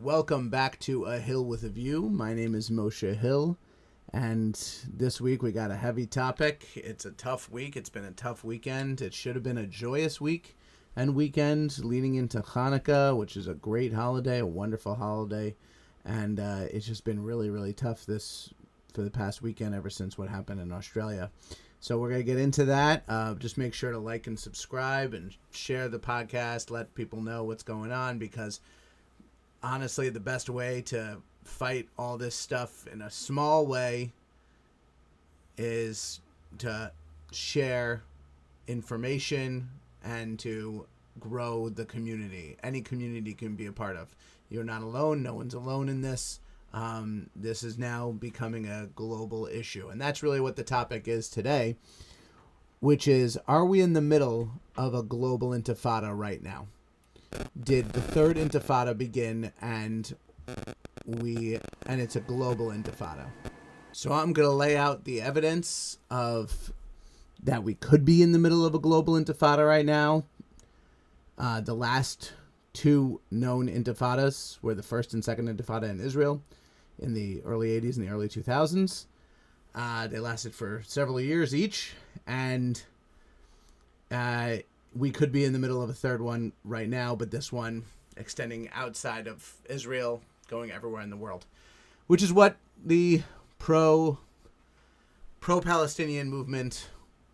Welcome back to A Hill with a View. My name is Moshe Hill, and this week we got a heavy topic. It's a tough week. It's been a tough weekend. It should have been a joyous week and weekend leading into Hanukkah, which is a great holiday, a wonderful holiday, and it's just been really, really tough for the past weekend ever since what happened in Australia. So we're going to get into that. Just make sure to like and subscribe and share the podcast. Let people know what's going on, because honestly, the best way to fight all this stuff in a small way is to share information and to grow the community. Any community can be a part of. You're not alone. No one's alone in this. This is now becoming a global issue. And that's really what the topic is today, which is, are we in the middle of a global intifada right now? Did the third intifada begin, and it's a global intifada? So I'm going to lay out the evidence of that we could be in the middle of a global intifada right now. The last two known intifadas were the first and second intifada in Israel in the early 80s and the early 2000s. They lasted for several years each, and we could be in the middle of a third one right now, but this one extending outside of Israel, going everywhere in the world, which is what the pro-Palestinian movement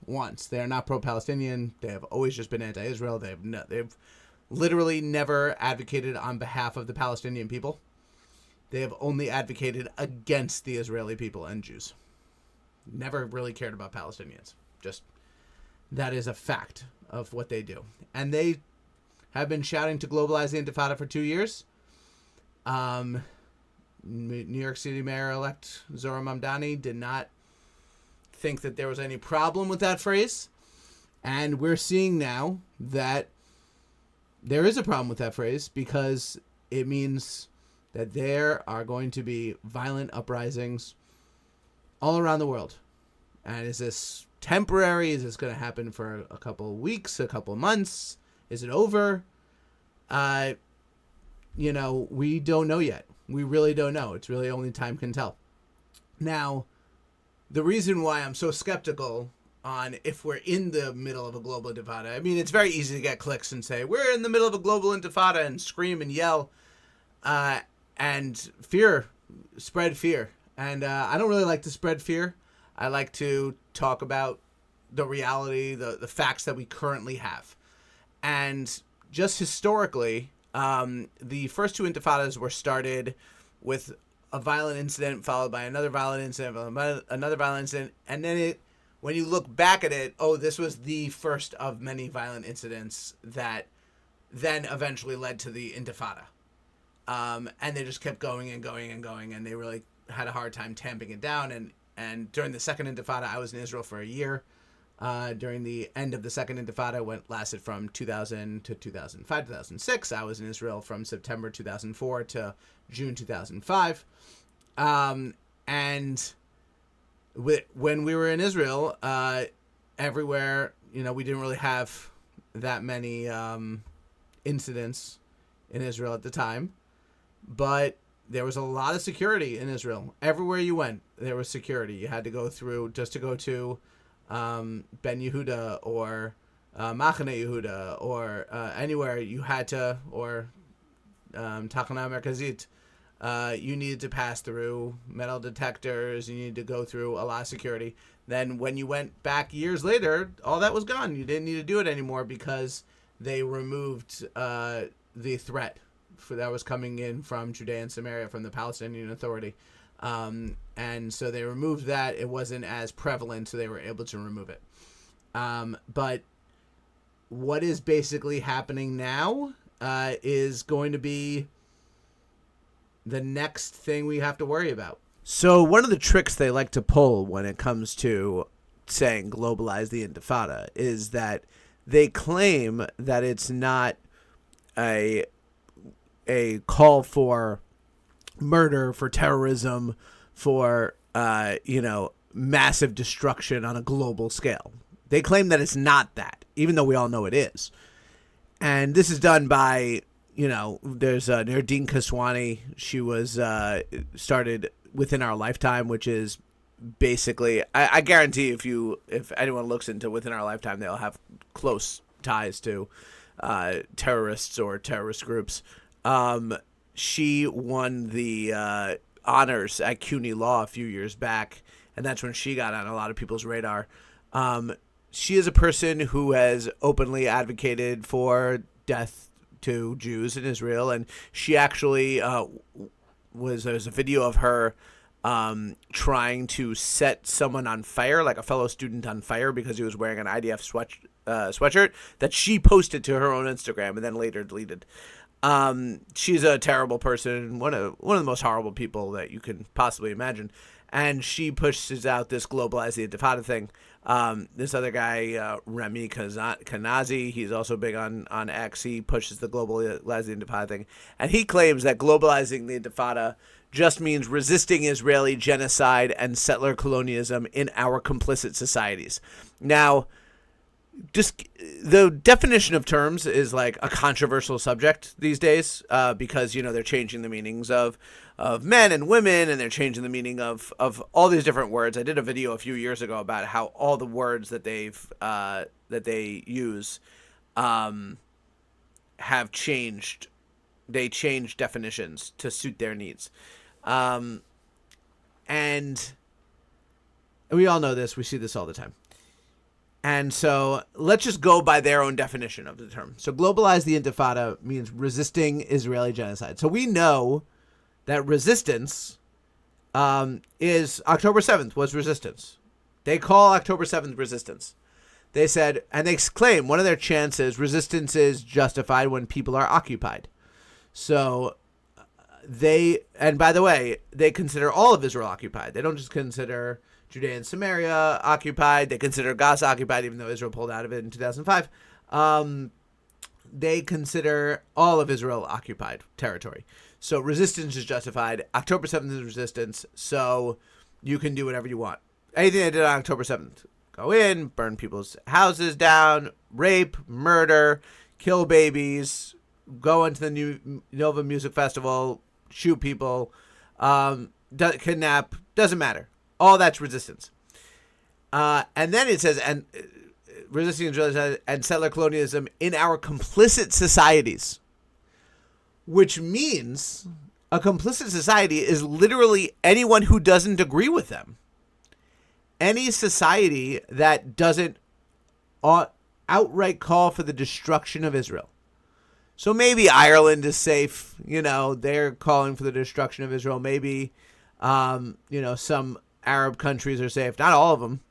wants. They are not pro-Palestinian. They have always just been anti-Israel. They've literally never advocated on behalf of the Palestinian people. They have only advocated against the Israeli people and Jews. Never really cared about Palestinians. Just, that is a fact of what they do. And they have been shouting to globalize the Intifada for 2 years. New York City Mayor-elect Zohar Mamdani did not think that there was any problem with that phrase. And we're seeing now that there is a problem with that phrase, because it means that there are going to be violent uprisings all around the world. And is this temporary? Is this going to happen for a couple of weeks, a couple of months? Is it over? We don't know yet. We really don't know. It's really only time can tell. Now, the reason why I'm so skeptical on if we're in the middle of a global intifada, I mean, it's very easy to get clicks and say, we're in the middle of a global intifada, and scream and yell, and spread fear. And I don't really like to spread fear. I like to talk about the reality, the facts that we currently have. And just historically, the first two intifadas were started with a violent incident followed by another violent incident, another violent incident. And then when you look back at it, this was the first of many violent incidents that then eventually led to the Intifada. And they just kept going and going and going, and they really had a hard time tamping it down. And during the second Intifada, I was in Israel for a year. During the end of the second Intifada, lasted from 2000 to 2005, 2006. I was in Israel from September 2004 to June 2005. And when we were in Israel, everywhere, we didn't really have that many incidents in Israel at the time. But there was a lot of security in Israel. Everywhere you went, there was security. You had to go through, just to go to Ben Yehuda or Machane Yehuda or anywhere you had to, or Tachana Merkazit, you needed to pass through metal detectors. You needed to go through a lot of security. Then when you went back years later, all that was gone. You didn't need to do it anymore, because they removed the threat that was coming in from Judea and Samaria, from the Palestinian Authority. And so they removed that. It wasn't as prevalent, so they were able to remove it. But what is basically happening now is going to be the next thing we have to worry about. So one of the tricks they like to pull when it comes to saying globalize the Intifada is that they claim that it's not a call for murder, for terrorism, for massive destruction on a global scale. They claim that it's not that, even though we all know it is. And this is done by there's Nerdine Kaswani. She was started Within Our Lifetime, which is basically, I guarantee if anyone looks into Within Our Lifetime, they'll have close ties to terrorists or terrorist groups. She won the honors at CUNY Law a few years back, and that's when she got on a lot of people's radar. She is a person who has openly advocated for death to Jews in Israel, and she actually there's a video of her trying to set someone on fire, like a fellow student on fire, because he was wearing an IDF sweatshirt that she posted to her own Instagram and then later deleted. She's a terrible person, one of the most horrible people that you can possibly imagine. And she pushes out this Globalize the Intifada thing. This other guy, Remy Kanazi, he's also big on X. He pushes the Globalize the Intifada thing. And he claims that globalizing the Intifada just means resisting Israeli genocide and settler colonialism in our complicit societies. Now, just the definition of terms is like a controversial subject these days, because they're changing the meanings of men and women, and they're changing the meaning of all these different words. I did a video a few years ago about how all the words that they use have changed. They change definitions to suit their needs, and we all know this. We see this all the time. And so let's just go by their own definition of the term. So globalize the Intifada means resisting Israeli genocide. So we know that resistance is October 7th was resistance. They call October 7th resistance. They said, and they claim one of their chants is resistance is justified when people are occupied. So and by the way, they consider all of Israel occupied. They don't just consider Judea and Samaria occupied. They consider Gaza occupied, even though Israel pulled out of it in 2005. They consider all of Israel occupied territory. So resistance is justified. October 7th is resistance, so you can do whatever you want. Anything they did on October 7th. Go in, burn people's houses down, rape, murder, kill babies, go into the New Nova Music Festival, shoot people, kidnap, doesn't matter. All that's resistance. And then it says, and resisting Israel and settler colonialism in our complicit societies, which means a complicit society is literally anyone who doesn't agree with them. Any society that doesn't outright call for the destruction of Israel. So maybe Ireland is safe. They're calling for the destruction of Israel. Maybe, some Arab countries are safe. Not all of them,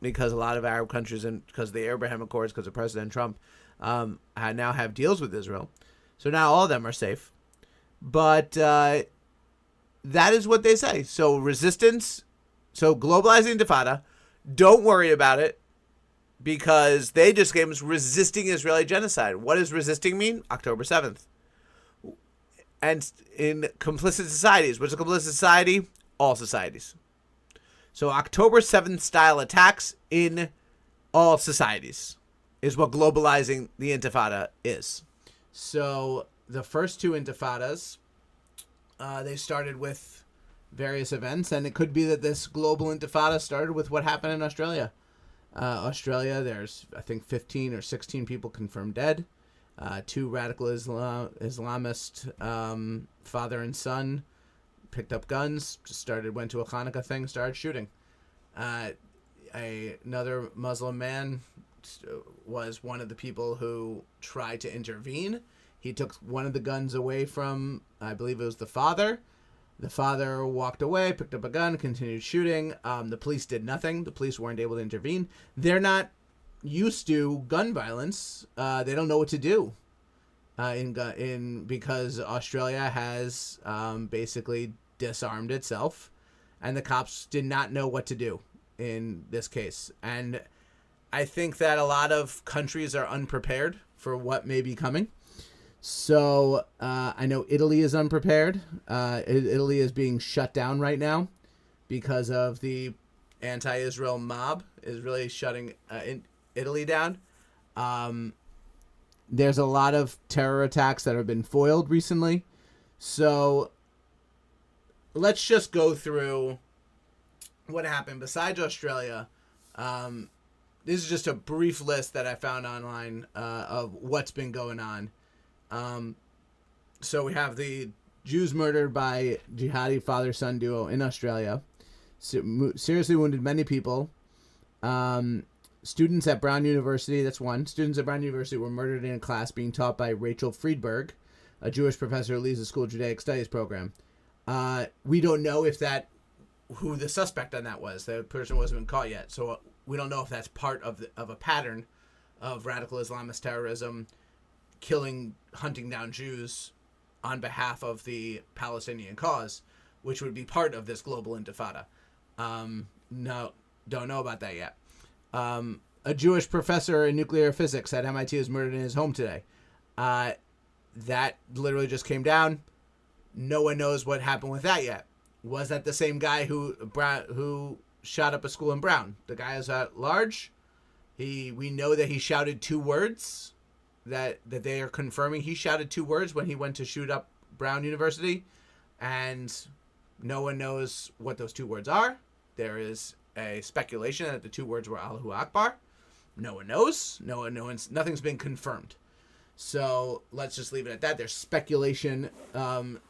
because a lot of Arab countries, and because of the Abraham Accords, because of President Trump, now have deals with Israel. So now all of them are safe. But that is what they say. So resistance, so globalizing Intifada, don't worry about it, because they just gave us resisting Israeli genocide. What does resisting mean? October 7th. And in complicit societies, what's a complicit society? All societies. So October 7th style attacks in all societies is what globalizing the Intifada is. So the first two Intifadas, they started with various events, and it could be that this global Intifada started with what happened in Australia. Australia, there's, I think, 15 or 16 people confirmed dead. Two radical Islamist father and son picked up guns, went to a Hanukkah thing, started shooting. Another Muslim man was one of the people who tried to intervene. He took one of the guns away from, I believe it was the father. The father walked away, picked up a gun, continued shooting. The police did nothing. The police weren't able to intervene. They're not used to gun violence. They don't know what to do. Because Australia has basically disarmed itself, and the cops did not know what to do in this case. And I think that a lot of countries are unprepared for what may be coming. So I know Italy is unprepared. Italy is being shut down right now because of the anti-Israel mob is really shutting Italy down. There's a lot of terror attacks that have been foiled recently. So let's just go through what happened besides Australia. This is just a brief list that I found online of what's been going on. So we have the Jews murdered by jihadi father-son duo in Australia. Seriously wounded many people. Students at Brown University, that's one. Students at Brown University were murdered in a class being taught by Rachel Friedberg, a Jewish professor who leads the school Judaic Studies program. We don't know who the suspect on that was. The person wasn't been caught yet. So we don't know if that's part of a pattern of radical Islamist terrorism, hunting down Jews on behalf of the Palestinian cause, which would be part of this global intifada. No, don't know about that yet. A Jewish professor in nuclear physics at MIT was murdered in his home today. That literally just came down. No one knows what happened with that yet. Was that the same guy who shot up a school in Brown? The guy is at large. We know that he shouted 2 words that they are confirming. He shouted 2 words when he went to shoot up Brown University, and no one knows what those 2 words are. There is a speculation that the 2 words were Allahu Akbar. No one knows. Nothing's been confirmed. So let's just leave it at that. There's speculation that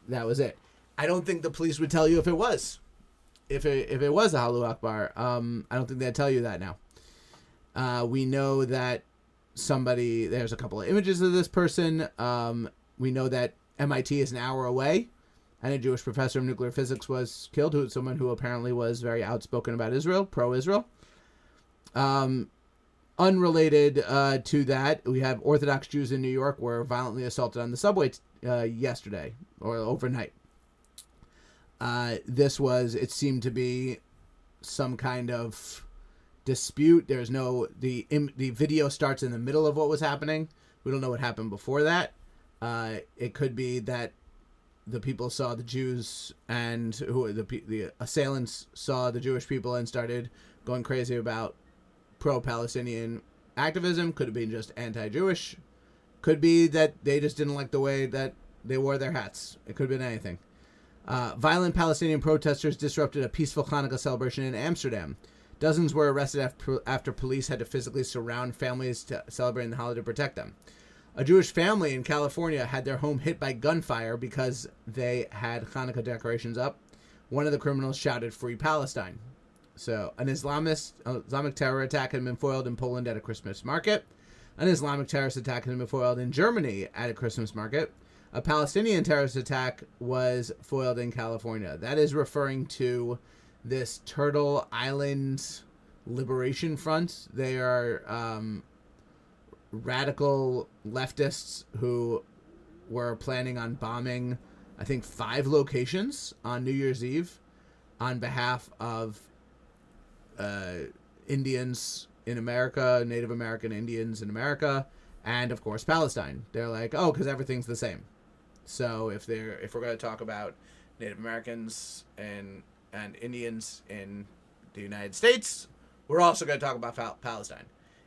was it. I don't think the police would tell you if it was. If it was Allahu Akbar, I don't think they'd tell you that now. We know that there's a couple of images of this person. We know that MIT is an hour away, and a Jewish professor of nuclear physics was killed, someone who apparently was very outspoken about Israel, pro-Israel. Unrelated to that, we have Orthodox Jews in New York were violently assaulted on the subway yesterday or overnight. It seemed to be some kind of dispute. There's the video starts in the middle of what was happening. We don't know what happened before that. It could be that the people saw the Jews and the assailants saw the Jewish people and started going crazy about pro-Palestinian activism. Could have been just anti-Jewish. Could be that they just didn't like the way that they wore their hats. It could have been anything. Violent Palestinian protesters disrupted a peaceful Hanukkah celebration in Amsterdam. Dozens were arrested after police had to physically surround families celebrating the holiday to protect them. A Jewish family in California had their home hit by gunfire because they had Hanukkah decorations up. One of the criminals shouted, "Free Palestine." So, an Islamic terror attack had been foiled in Poland at a Christmas market. An Islamic terrorist attack had been foiled in Germany at a Christmas market. A Palestinian terrorist attack was foiled in California. That is referring to this Turtle Island Liberation Front. They are radical leftists who were planning on bombing, I think, 5 locations on New Year's Eve on behalf of Indians in America, Native American Indians in America, and of course Palestine. They're like, oh, because everything's the same. So if we're going to talk about Native Americans and Indians in the United States, we're also going to talk about Palestine.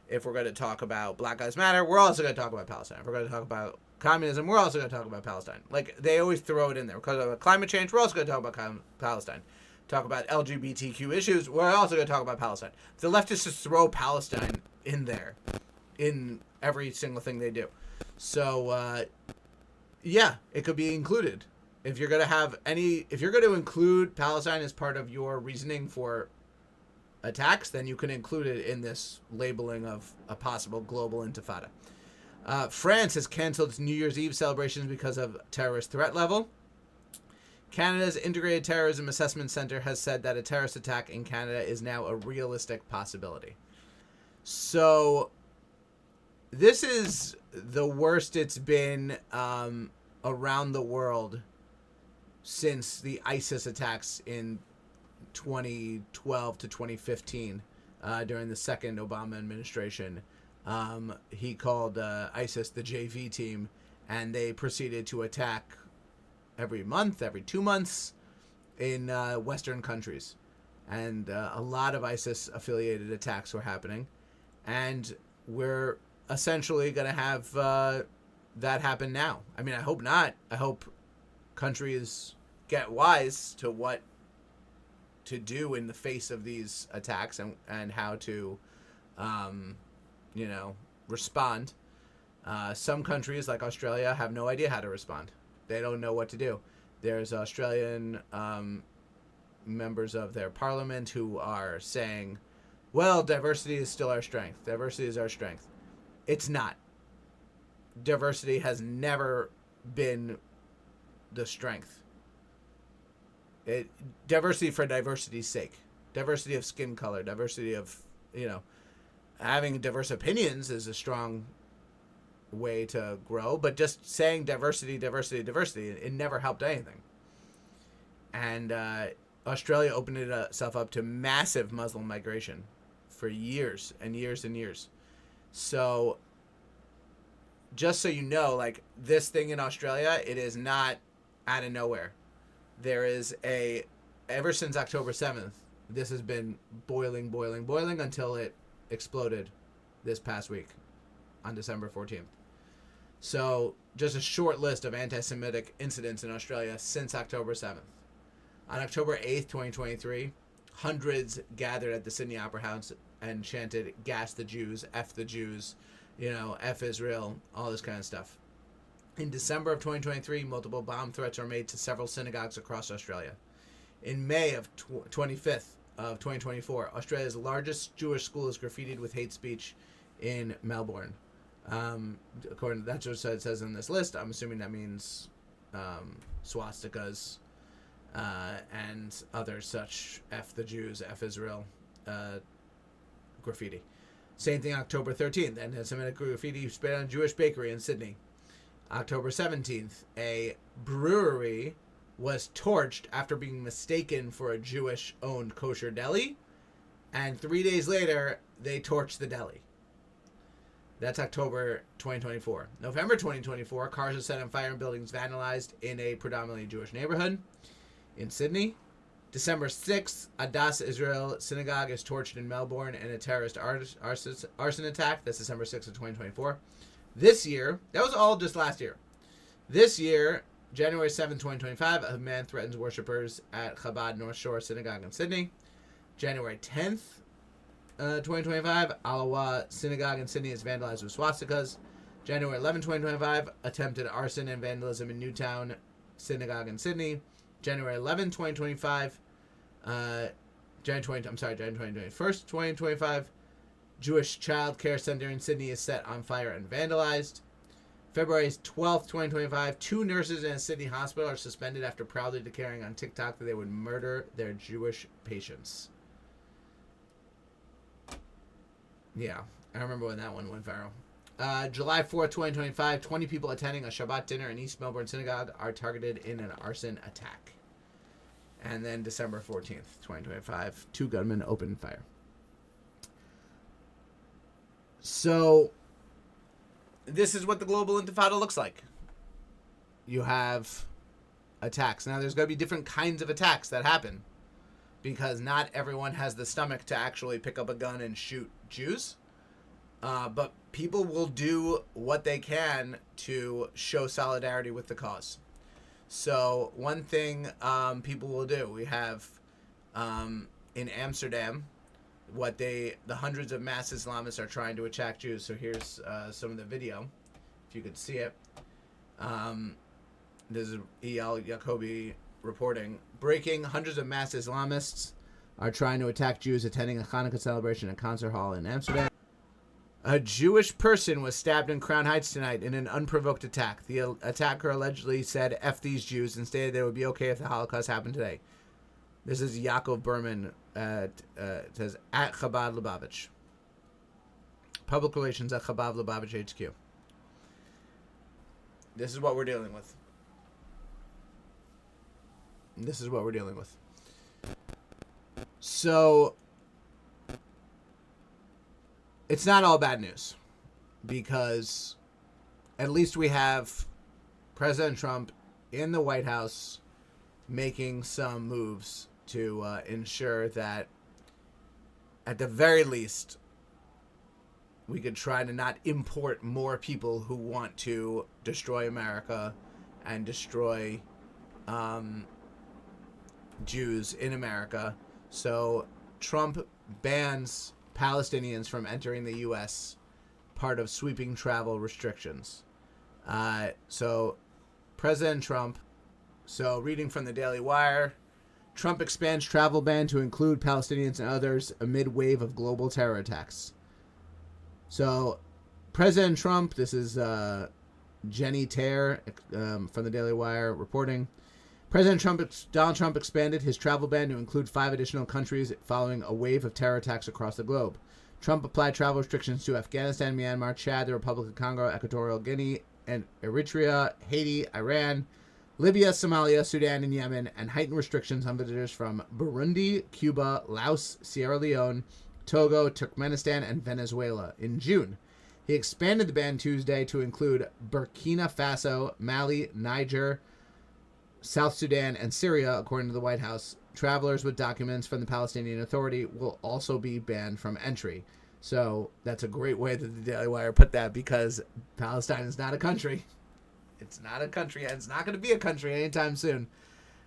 If we're going to talk about Black Lives Matter, we're also going to talk about Palestine. If we're going to talk about communism, we're also going to talk about Palestine. Like, they always throw it in there. Because of climate change, we're also going to talk about Palestine. Talk about LGBTQ issues, we're also going to talk about Palestine. The leftists just throw Palestine in there, in every single thing they do. So, yeah, it could be included. If you're going to include Palestine as part of your reasoning for attacks, then you can include it in this labeling of a possible global intifada. France has canceled its New Year's Eve celebrations because of terrorist threat level. Canada's Integrated Terrorism Assessment Center has said that a terrorist attack in Canada is now a realistic possibility. So, this is the worst it's been around the world since the ISIS attacks in 2012 to 2015 during the second Obama administration. He called ISIS the JV team, and they proceeded to attack every 2 months in Western countries. And a lot of ISIS-affiliated attacks were happening. And we're essentially going to have that happen now. I mean, I hope not. I hope countries get wise to what to do in the face of these attacks and how to, respond. Some countries, like Australia, have no idea how to respond. They don't know what to do. There's Australian members of their parliament who are saying, well, diversity is still our strength. Diversity is our strength. It's not. Diversity has never been the strength. Diversity for diversity's sake. Diversity of skin color. Diversity of, having diverse opinions is a strong way to grow. But just saying diversity, diversity, diversity, it never helped anything. And Australia opened itself up to massive Muslim migration for years and years and years. So just so you know, like, this thing in Australia, it is not out of nowhere. There is ever since October 7th, this has been boiling until it exploded this past week on December 14th. So just a short list of anti-Semitic incidents in Australia since October 7th. On October 8th, 2023, hundreds gathered at the Sydney Opera House and chanted, "Gas the Jews, F the Jews, F Israel," all this kind of stuff. In December of 2023, multiple bomb threats were made to several synagogues across Australia. In May of 25th of 2024, Australia's largest Jewish school is graffitied with hate speech in Melbourne. According to that's what it says in this list. I'm assuming that means swastikas and other such F the Jews, F Israel graffiti. Same thing October 13th, anti-Semitic graffiti sprayed on a Jewish bakery in Sydney. October 17th, a brewery was torched after being mistaken for a Jewish-owned kosher deli, and 3 days later, they torched the deli. That's October 2024. November 2024, cars are set on fire and buildings vandalized in a predominantly Jewish neighborhood in Sydney. December 6th, Adas Israel Synagogue is torched in Melbourne in a terrorist arson attack. That's December 6th of 2024. This year, that was all just last year. This year, January 7th, 2025, a man threatens worshippers at Chabad North Shore Synagogue in Sydney. January 10th, 2025, Alawa Synagogue in Sydney is vandalized with swastikas. January 11th, 2025, attempted arson and vandalism in Newtown Synagogue in Sydney. January 11th, 2025, January 21st, 2025, Jewish Child Care Center in Sydney is set on fire and vandalized. February 12th, 2025, 2 nurses in a Sydney hospital are suspended after proudly declaring on TikTok that they would murder their Jewish patients. Yeah, I remember when that one went viral. July 4th, 2025, 20 people attending a Shabbat dinner in East Melbourne Synagogue are targeted in an arson attack. And then December 14th, 2025, 2 gunmen opened fire. So, this is what the global intifada looks like. You have attacks. Now, there's going to be different kinds of attacks that happen, because not everyone has the stomach to actually pick up a gun and shoot Jews. But people will do what they can to show solidarity with the cause. So one thing people will do, we have in Amsterdam, the hundreds of mass Islamists are trying to attack Jews. So here's some of the video, if you could see it. This is E.L. Jacobi reporting. Breaking: hundreds of mass Islamists are trying to attack Jews attending a Hanukkah celebration at Concert Hall in Amsterdam. A Jewish person was stabbed in Crown Heights tonight in an unprovoked attack. The attacker allegedly said, "F these Jews," and stated that it would be okay if the Holocaust happened today. This is Yaakov Berman. It says, at Chabad Lubavitch. Public relations at Chabad Lubavitch HQ. This is what we're dealing with. So, it's not all bad news, because at least we have President Trump in the White House making some moves to ensure that, at the very least, we could try to not import more people who want to destroy America and destroy Jews in America. So Trump bans Palestinians from entering the U.S., part of sweeping travel restrictions. So President Trump, so reading from the Daily Wire, Trump expands travel ban to include Palestinians and others amid wave of global terror attacks. So President Trump, this is Jenny Tare from the Daily Wire reporting, Donald Trump expanded his travel ban to include 5 additional countries following a wave of terror attacks across the globe. Trump applied travel restrictions to Afghanistan, Myanmar, Chad, the Republic of Congo, Equatorial Guinea, and Eritrea, Haiti, Iran, Libya, Somalia, Sudan, and Yemen, and heightened restrictions on visitors from Burundi, Cuba, Laos, Sierra Leone, Togo, Turkmenistan, and Venezuela in June. He expanded the ban Tuesday to include Burkina Faso, Mali, Niger, South Sudan, and Syria, according to the White House. Travelers with documents from the Palestinian Authority will also be banned from entry. So that's a great way that the Daily Wire put that, because Palestine is not a country. It's not a country, and it's not going to be a country anytime soon.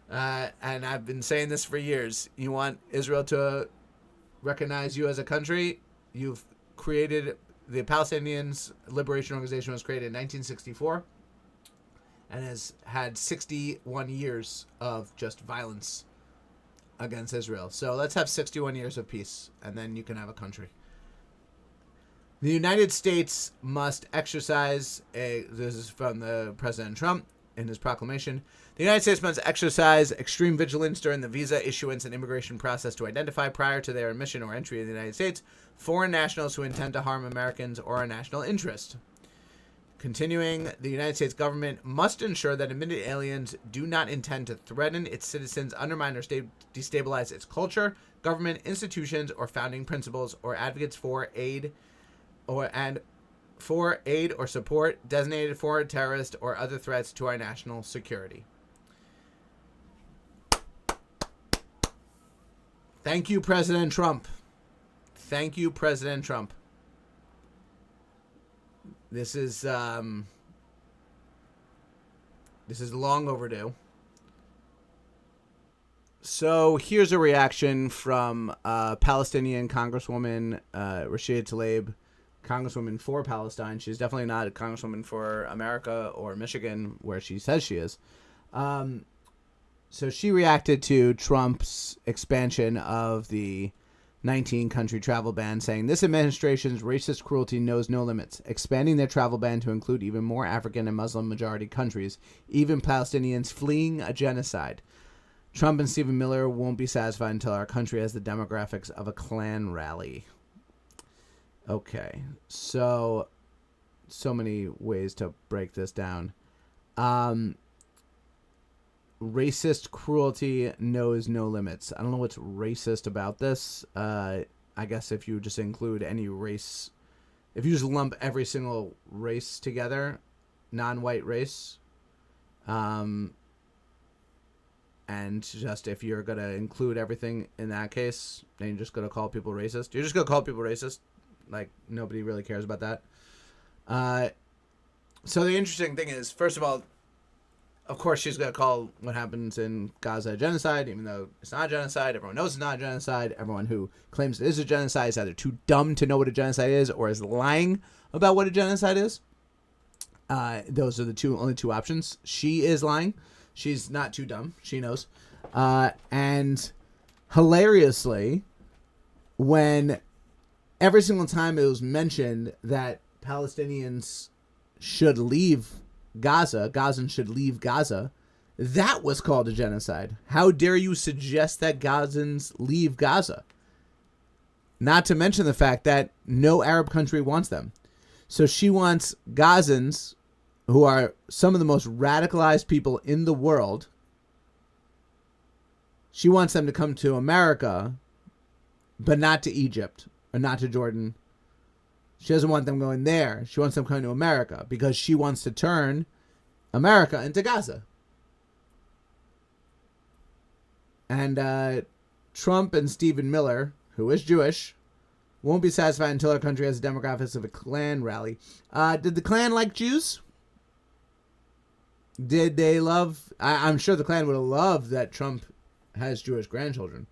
And I've been saying this for years. You want Israel to recognize you as a country? You've created... The Palestinians Liberation Organization was created in 1964 and has had 61 years of just violence against Israel. So let's have 61 years of peace, and then you can have a country. The United States must exercise this is from the President Trump in his proclamation. The United States must exercise extreme vigilance during the visa issuance and immigration process to identify, prior to their admission or entry in the United States, foreign nationals who intend to harm Americans or our national interest. Continuing, the United States government must ensure that admitted aliens do not intend to threaten its citizens, undermine or destabilize its culture, government, institutions, or founding principles, or advocates for aid or support designated for terrorist or other threats to our national security. Thank you, President Trump. Thank you, President Trump. This is long overdue. So here's a reaction from Palestinian Congresswoman Rashida Tlaib, Congresswoman for Palestine. She's definitely not a Congresswoman for America or Michigan, where she says she is. So she reacted to Trump's expansion of the 19-country travel ban, saying, "This administration's racist cruelty knows no limits, expanding their travel ban to include even more African and Muslim-majority countries, even Palestinians fleeing a genocide. Trump and Stephen Miller won't be satisfied until our country has the demographics of a Klan rally." Okay, so many ways to break this down. Racist cruelty knows no limits. I don't know what's racist about this. I guess if you just include any race, if you just lump every single race together, non-white race, and just if you're going to include everything in that case, then you're just going to call people racist. You're just going to call people racist. Like, nobody really cares about that. So the interesting thing is, first of all, of course, she's going to call what happens in Gaza a genocide, even though it's not a genocide. Everyone knows it's not a genocide. Everyone who claims it is a genocide is either too dumb to know what a genocide is or is lying about what a genocide is. Those are the only two options. She is lying. She's not too dumb. She knows. And hilariously, when every single time it was mentioned that Palestinians should leave Gaza, Gazans should leave Gaza, that was called a genocide. How dare you suggest that Gazans leave Gaza? Not to mention the fact that no Arab country wants them. So she wants Gazans, who are some of the most radicalized people in the world, she wants them to come to America, but not to Egypt or not to Jordan. She doesn't want them going there. She wants them coming to America because she wants to turn America into Gaza. And Trump and Stephen Miller, who is Jewish, Won't be satisfied until our country has the demographics of a Klan rally. Did the Klan like Jews? Did they love... I'm sure the Klan would have loved that Trump has Jewish grandchildren.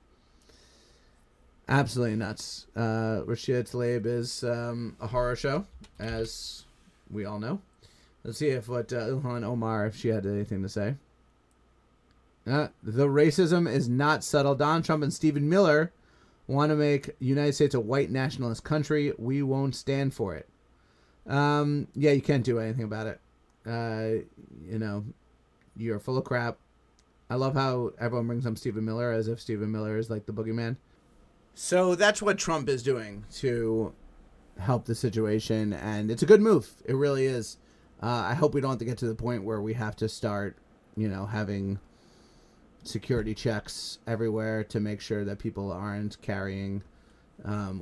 Absolutely nuts. Rashida Tlaib is a horror show, as we all know. Let's see if Ilhan Omar, if she had anything to say. The racism is not subtle. Donald Trump and Stephen Miller want to make United States a white nationalist country. We won't stand for it. Yeah, you can't do anything about it. You're full of crap. I love how everyone brings up Stephen Miller as if Stephen Miller is like the boogeyman. So that's what Trump is doing to help the situation, and it's a good move. It really is. I hope we don't have to get to the point where we have to start, having security checks everywhere to make sure that people aren't carrying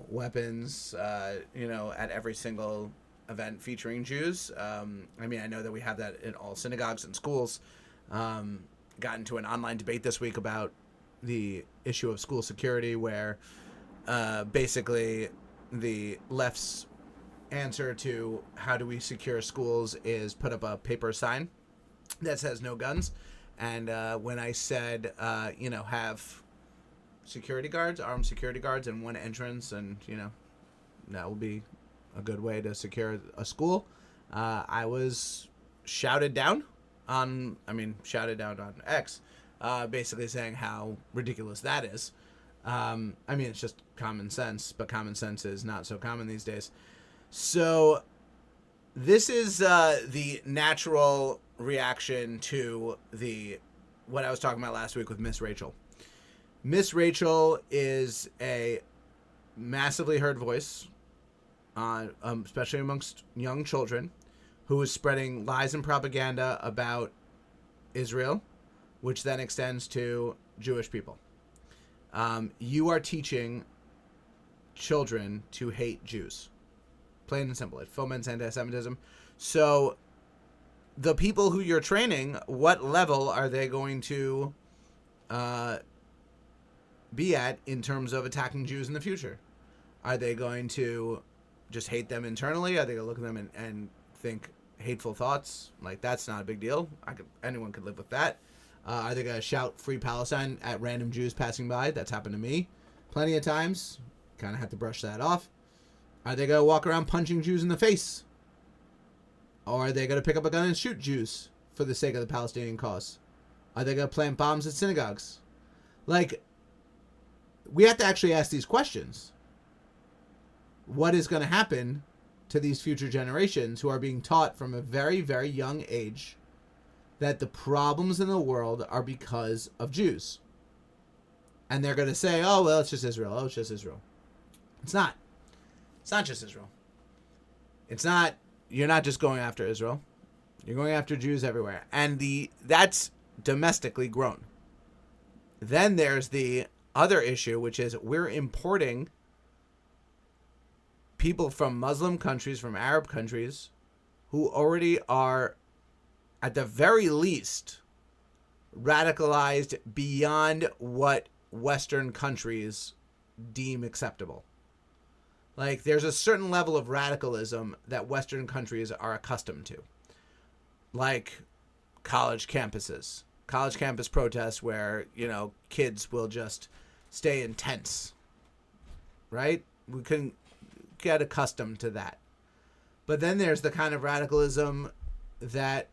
weapons, at every single event featuring Jews. I know that we have that in all synagogues and schools. Got into an online debate this week about the issue of school security, where basically the left's answer to how do we secure schools is put up a paper sign that says no guns. And when I said, have security guards, armed security guards in one entrance, and, that will be a good way to secure a school, I was shouted down on X, basically saying how ridiculous that is. It's just common sense, but common sense is not so common these days. So this is the natural reaction to what I was talking about last week with Miss Rachel. Miss Rachel is a massively heard voice, especially amongst young children, who is spreading lies and propaganda about Israel, which then extends to Jewish people. You are teaching children to hate Jews. Plain and simple. It foments anti-Semitism. So the people who you're training, what level are they going to be at in terms of attacking Jews in the future? Are they going to just hate them internally? Are they going to look at them and think hateful thoughts? Like, that's not a big deal. Anyone could live with that. Are they going to shout Free Palestine at random Jews passing by? That's happened to me plenty of times. Kind of have to brush that off. Are they going to walk around punching Jews in the face? Or are they going to pick up a gun and shoot Jews for the sake of the Palestinian cause? Are they going to plant bombs at synagogues? Like, we have to actually ask these questions. What is going to happen to these future generations who are being taught from a very, very young age that the problems in the world are because of Jews? And they're going to say, oh, well, it's just Israel. Oh, it's just Israel. It's not. It's not just Israel. It's not. You're not just going after Israel. You're going after Jews everywhere. And that's domestically grown. Then there's the other issue, which is we're importing people from Muslim countries, from Arab countries, who already are, at the very least, radicalized beyond what Western countries deem acceptable. Like, there's a certain level of radicalism that Western countries are accustomed to. Like college campuses. College campus protests where, kids will just stay in tents. Right? We can get accustomed to that. But then there's the kind of radicalism that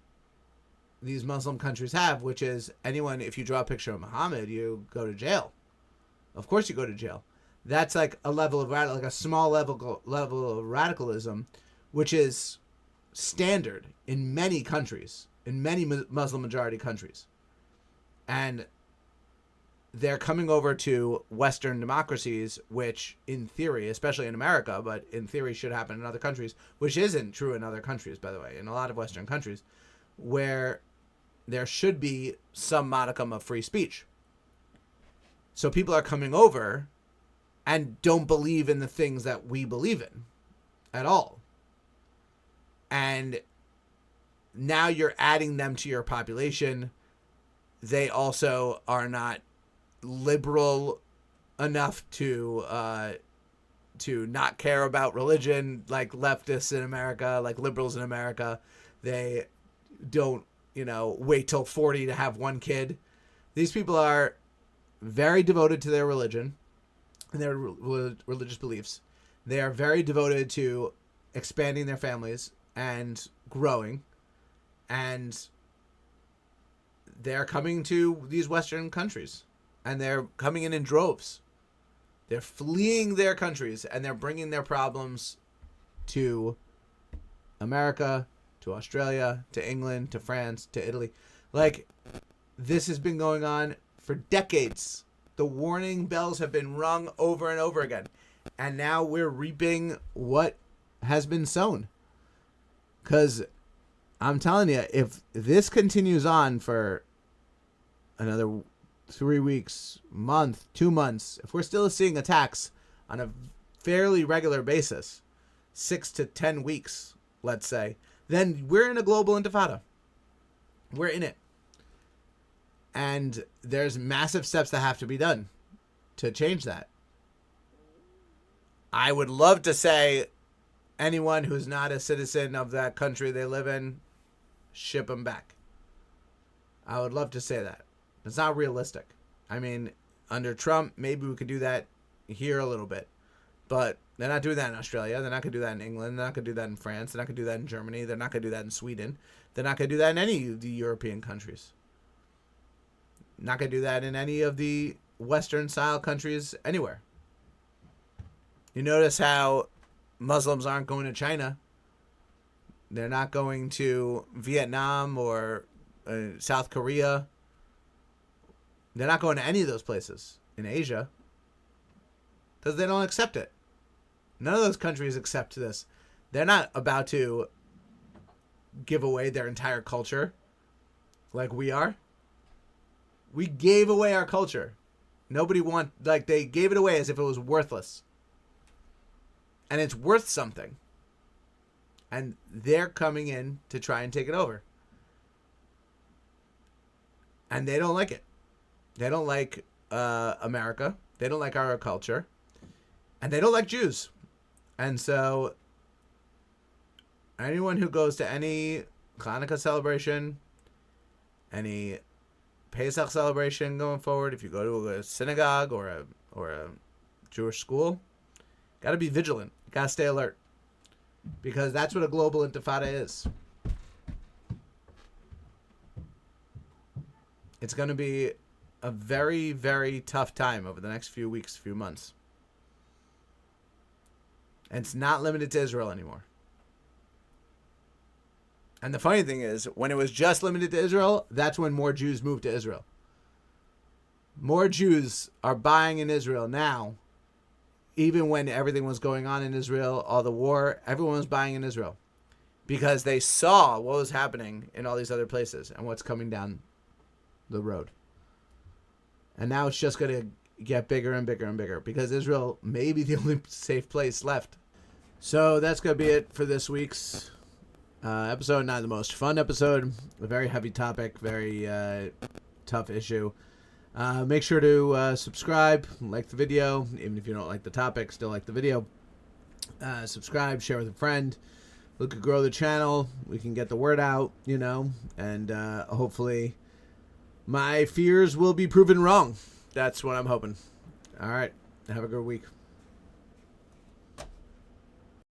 these Muslim countries have, which is if you draw a picture of Muhammad, you go to jail. Of course you go to jail. That's like a level of like a small level of radicalism, which is standard in many countries, in many Muslim majority countries. And they're coming over to Western democracies, which in theory, especially in America, but in theory should happen in other countries, which isn't true in other countries, by the way, in a lot of Western countries, where there should be some modicum of free speech. So people are coming over and don't believe in the things that we believe in at all. And now you're adding them to your population. They also are not liberal enough to to not care about religion like leftists in America, like liberals in America. They don't, wait till 40 to have one kid. These people are very devoted to their religion and their religious beliefs. They are very devoted to expanding their families and growing. And they're coming to these Western countries. And they're coming in droves. They're fleeing their countries and they're bringing their problems to America, to Australia, to England, to France, to Italy. Like, this has been going on for decades. The warning bells have been rung over and over again. And now we're reaping what has been sown. Because I'm telling you, if this continues on for another 3 weeks, month, 2 months, if we're still seeing attacks on a fairly regular basis, 6 to 10 weeks, let's say, then we're in a global intifada. We're in it. And there's massive steps that have to be done to change that. I would love to say anyone who's not a citizen of that country they live in, ship them back. I would love to say that. It's not realistic. I mean, under Trump, maybe we could do that here a little bit. But they're not doing that in Australia. They're not going to do that in England. They're not going to do that in France. They're not going to do that in Germany. They're not going to do that in Sweden. They're not going to do that in any of the European countries. Not going to do that in any of the Western-style countries anywhere. You notice how Muslims aren't going to China. They're not going to Vietnam or South Korea. They're not going to any of those places in Asia because they don't accept it. None of those countries accept this. They're not about to give away their entire culture like we are. We gave away our culture. They gave it away as if it was worthless. And it's worth something. And they're coming in to try and take it over. And they don't like it. They don't like America. They don't like our culture. And they don't like Jews. And so anyone who goes to any Hanukkah celebration, any Pesach celebration going forward, if you go to a synagogue or a Jewish school, got to be vigilant. Got to stay alert. Because that's what a global intifada is. It's going to be a very, very tough time over the next few weeks, few months. And it's not limited to Israel anymore. And the funny thing is, when it was just limited to Israel, that's when more Jews moved to Israel. More Jews are buying in Israel now. Even when everything was going on in Israel, all the war, everyone was buying in Israel. Because they saw what was happening in all these other places and what's coming down the road. And now it's just going to get bigger and bigger and bigger. Because Israel may be the only safe place left. So that's going to be it for this week's episode. Not the most fun episode. A very heavy topic. Very tough issue. Make sure to subscribe, like the video, even if you don't like the topic, still like the video. Subscribe, share with a friend. We could grow the channel. We can get the word out, and hopefully my fears will be proven wrong. That's what I'm hoping. All right. Have a good week.